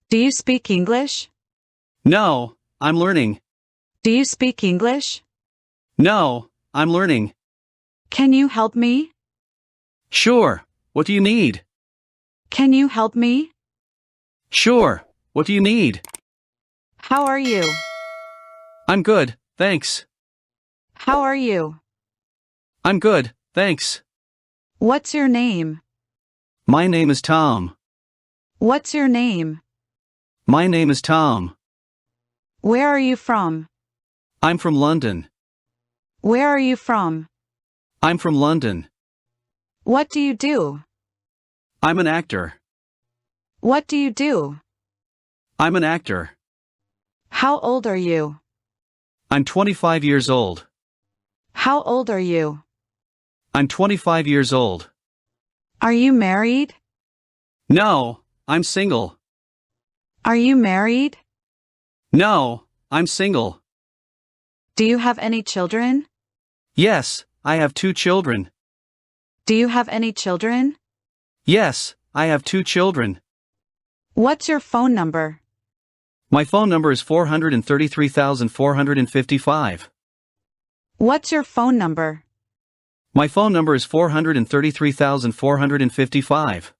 Do you speak English? No, I'm learning. Do you speak English? No, I'm learning. Can you help me? Sure, what do you need? Can you help me? Sure, what do you need? How are you? I'm good, thanks. How are you? I'm good, thanks. What's your name? My name is Tom. What's your name? My name is Tom. Where are you from? I'm from London. Where are you from? I'm from London. What do you do? I'm an actor. What do you do? I'm an actor. How old are you? I'm 25 years old. How old are you? I'm 25 years old. Are you married? No, I'm single. Are you married? No, I'm single. Do you have any children? Yes, I have 2 children. Do you have any children? Yes, I have 2 children. What's your phone number? My phone number is 433,455. What's your phone number? My phone number is 433,455.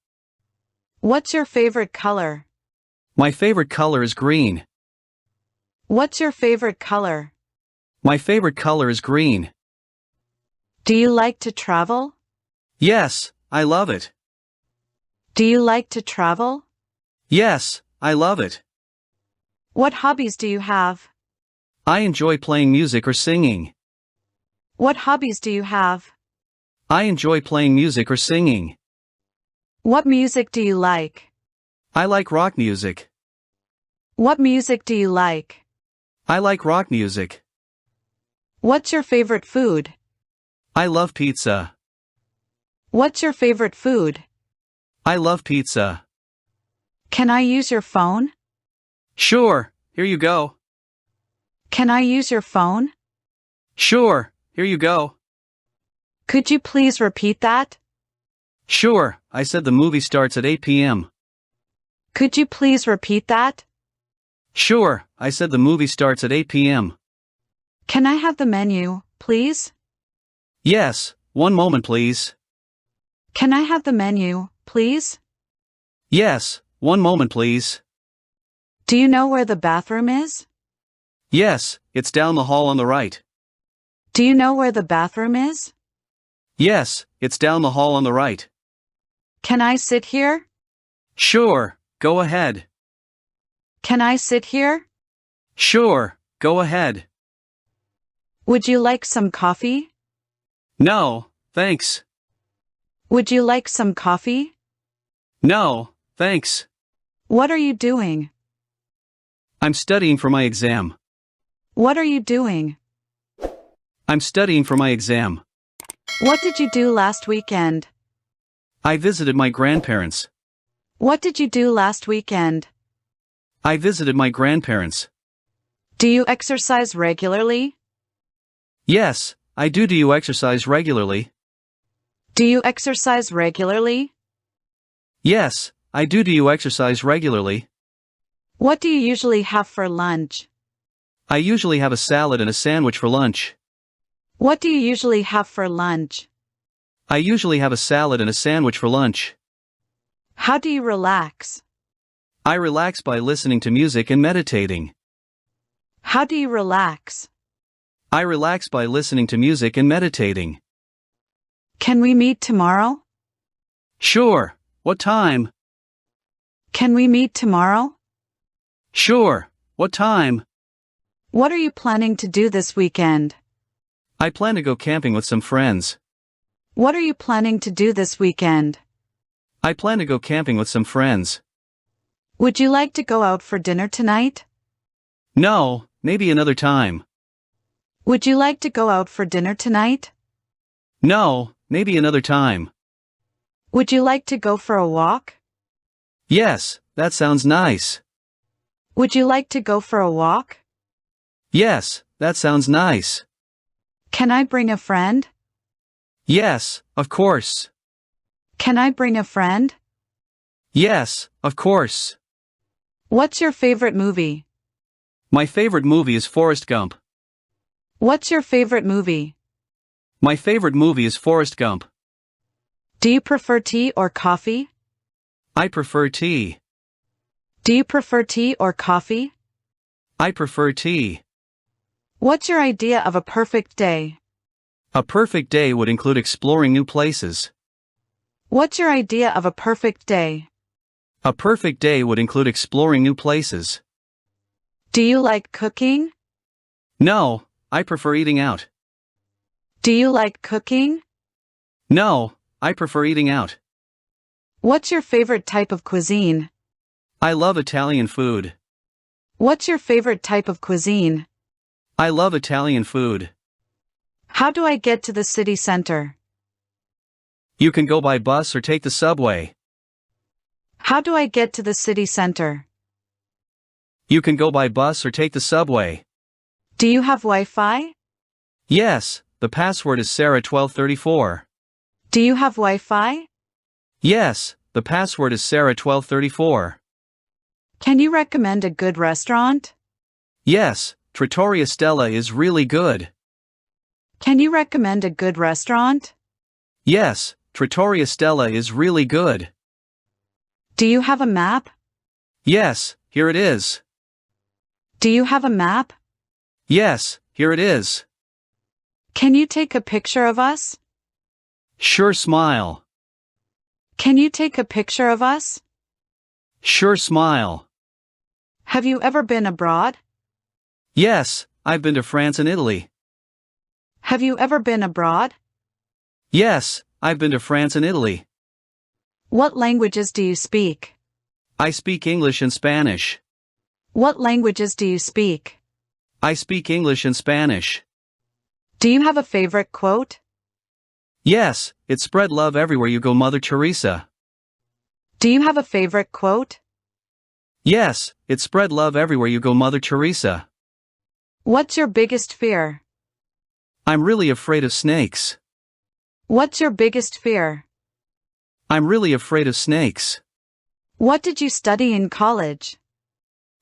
What's your favorite color? My favorite color is green. What's your favorite color? My favorite color is green. Do you like to travel? Yes, I love it. Do you like to travel? Yes, I love it. What hobbies do you have? I enjoy playing music or singing. What hobbies do you have? I enjoy playing music or singing. What music do you like? I like rock music. What music do you like? I like rock music. What's your favorite food? I love pizza. What's your favorite food? I love pizza. Can I use your phone? Sure, here you go. Can I use your phone? Sure, here you go. Could you please repeat that? Sure, I said the movie starts at 8 p.m. Could you please repeat that? Sure, I said the movie starts at 8 p.m. Can I have the menu, please? Yes, one moment please. Can I have the menu, please? Yes, one moment please. Do you know where the bathroom is? Yes, it's down the hall on the right. Do you know where the bathroom is? Yes, it's down the hall on the right. Can I sit here? Sure, go ahead. Can I sit here? Sure, go ahead. Would you like some coffee? No, thanks. Would you like some coffee? No, thanks. What are you doing? I'm studying for my exam. What are you doing? I'm studying for my exam. What did you do last weekend? I visited my grandparents. What did you do last weekend? I visited my grandparents. Do you exercise regularly? Yes, I do. Do you exercise regularly? Do you exercise regularly? Yes, I do. Do you exercise regularly? What do you usually have for lunch? I usually have a salad and a sandwich for lunch. What do you usually have for lunch? I usually have a salad and a sandwich for lunch. How do you relax? I relax by listening to music and meditating. How do you relax? I relax by listening to music and meditating. Can we meet tomorrow? Sure, what time? Can we meet tomorrow? Sure, what time? What are you planning to do this weekend? I plan to go camping with some friends. What are you planning to do this weekend? I plan to go camping with some friends. Would you like to go out for dinner tonight? No, maybe another time. Would you like to go out for dinner tonight? No, maybe another time. Would you like to go for a walk? Yes, that sounds nice. Would you like to go for a walk? Yes, that sounds nice. Can I bring a friend? Yes, of course. Can I bring a friend? Yes, of course. What's your favorite movie? My favorite movie is Forrest Gump. What's your favorite movie? My favorite movie is Forrest Gump. Do you prefer tea or coffee? I prefer tea. Do you prefer tea or coffee? I prefer tea. What's your idea of a perfect day? A perfect day would include exploring new places. What's your idea of a perfect day? A perfect day would include exploring new places. Do you like cooking? No, I prefer eating out. Do you like cooking? No, I prefer eating out. What's your favorite type of cuisine? I love Italian food. What's your favorite type of cuisine? I love Italian food. How do I get to the city center? You can go by bus or take the subway. How do I get to the city center? You can go by bus or take the subway. Do you have Wi-Fi? Yes, the password is Sarah1234. Do you have Wi-Fi? Yes, the password is Sarah1234. Can you recommend a good restaurant? Yes, Trattoria Stella is really good. Can you recommend a good restaurant? Yes, Trattoria Stella is really good. Do you have a map? Yes, here it is. Do you have a map? Yes, here it is. Can you take a picture of us? Sure, smile. Can you take a picture of us? Sure, smile. Have you ever been abroad? Yes, I've been to France and Italy. Have you ever been abroad? Yes, I've been to France and Italy. What languages do you speak? I speak English and Spanish. What languages do you speak? I speak English and Spanish. Do you have a favorite quote? Yes, it's spread love everywhere you go, Mother Teresa. Do you have a favorite quote? Yes, it's spread love everywhere you go, Mother Teresa. What's your biggest fear? I'm really afraid of snakes. What's your biggest fear? I'm really afraid of snakes. What did you study in college?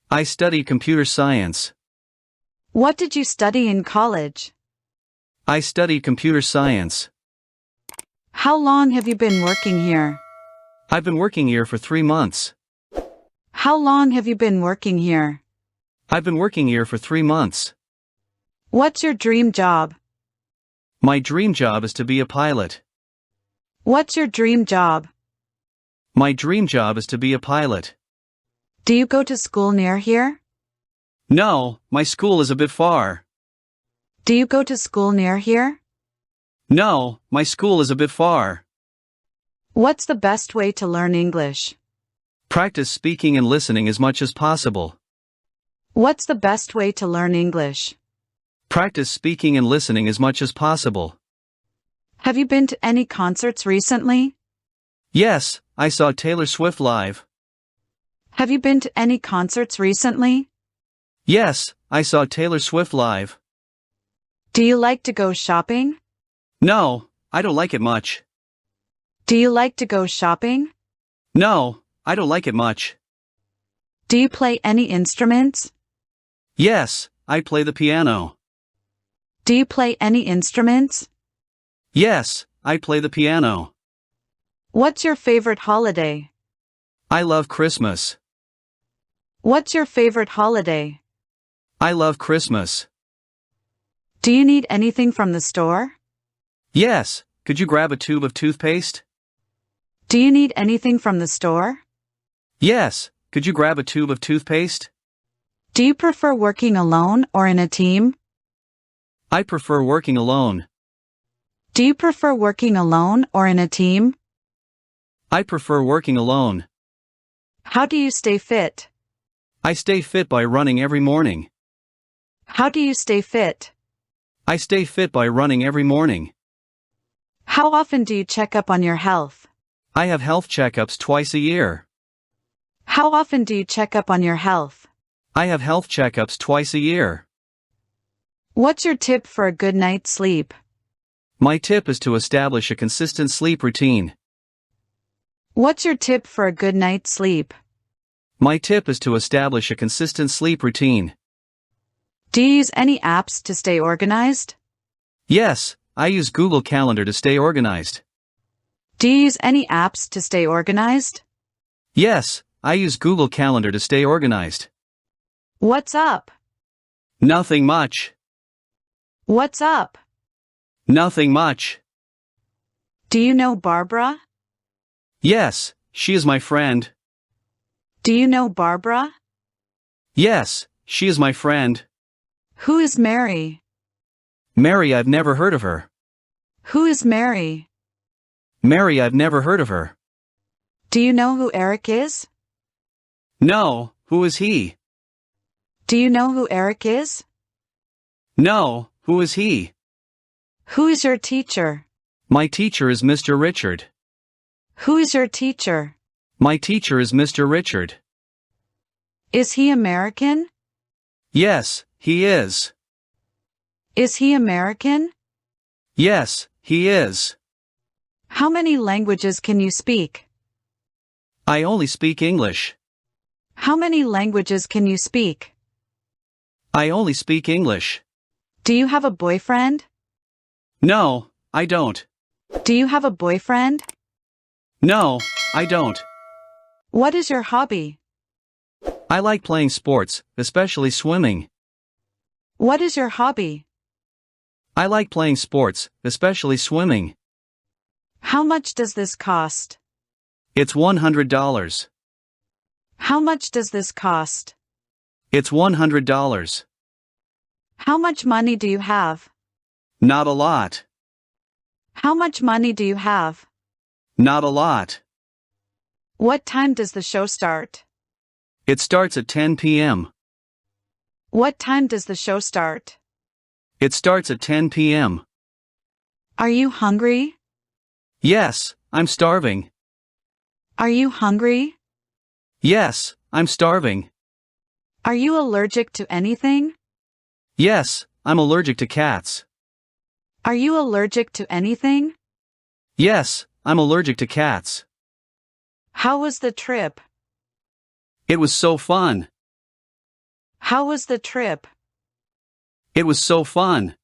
I studied computer science. What did you study in college? I studied computer science. How long have you been working here? I've been working here for 3 months. How long have you been working here? I've been working here for 3 months. What's your dream job? My dream job is to be a pilot. What's your dream job? My dream job is to be a pilot. Do you go to school near here? No, my school is a bit far. Do you go to school near here? No, my school is a bit far. What's the best way to learn English? Practice speaking and listening as much as possible. What's the best way to learn English? Practice speaking and listening as much as possible. Have you been to any concerts recently? Yes, I saw Taylor Swift live. Have you been to any concerts recently? Yes, I saw Taylor Swift live. Do you like to go shopping? No, I don't like it much. Do you like to go shopping? No, I don't like it much. Do you play any instruments? Yes, I play the piano. Do you play any instruments? Yes, I play the piano. What's your favorite holiday? I love Christmas. What's your favorite holiday? I love Christmas. Do you need anything from the store? Yes, could you grab a tube of toothpaste? Do you need anything from the store? Yes, could you grab a tube of toothpaste? Do you prefer working alone or in a team? I prefer working alone. Do you prefer working alone or in a team? I prefer working alone. How do you stay fit? I stay fit by running every morning. How do you stay fit? I stay fit by running every morning. How often do you check up on your health? I have health checkups twice a year. How often do you check up on your health? I have health checkups twice a year. What's your tip for a good night's sleep? My tip is to establish a consistent sleep routine. What's your tip for a good night's sleep? My tip is to establish a consistent sleep routine. Do you use any apps to stay organized? Yes, I use Google Calendar to stay organized. Do you use any apps to stay organized? Yes, I use Google Calendar to stay organized. What's up? Nothing much. What's up? Nothing much. Do you know Barbara? Yes, she is my friend. Do you know Barbara? Yes, she is my friend. Who is Mary? Mary, I've never heard of her. Who is Mary? Mary, I've never heard of her. Do you know who Eric is? No, who is he? Do you know who Eric is? No, who is he? Who is your teacher? My teacher is Mr. Richard. Who is your teacher? My teacher is Mr. Richard. Is he American? Yes, he is. Is he American? Yes, he is. How many languages can you speak? I only speak English. How many languages can you speak? I only speak English. Do you have a boyfriend? No, I don't. Do you have a boyfriend? No, I don't. What is your hobby? I like playing sports, especially swimming. What is your hobby? I like playing sports, especially swimming. How much does this cost? It's $100. How much does this cost? It's $100. How much money do you have? Not a lot. How much money do you have? Not a lot. What time does the show start? It starts at 10 p.m. What time does the show start? It starts at 10 p.m. Are you hungry? Yes, I'm starving. Are you hungry? Yes, I'm starving. Are you allergic to anything? Yes, I'm allergic to cats. Are you allergic to anything? Yes, I'm allergic to cats. How was the trip? It was so fun. How was the trip? It was so fun.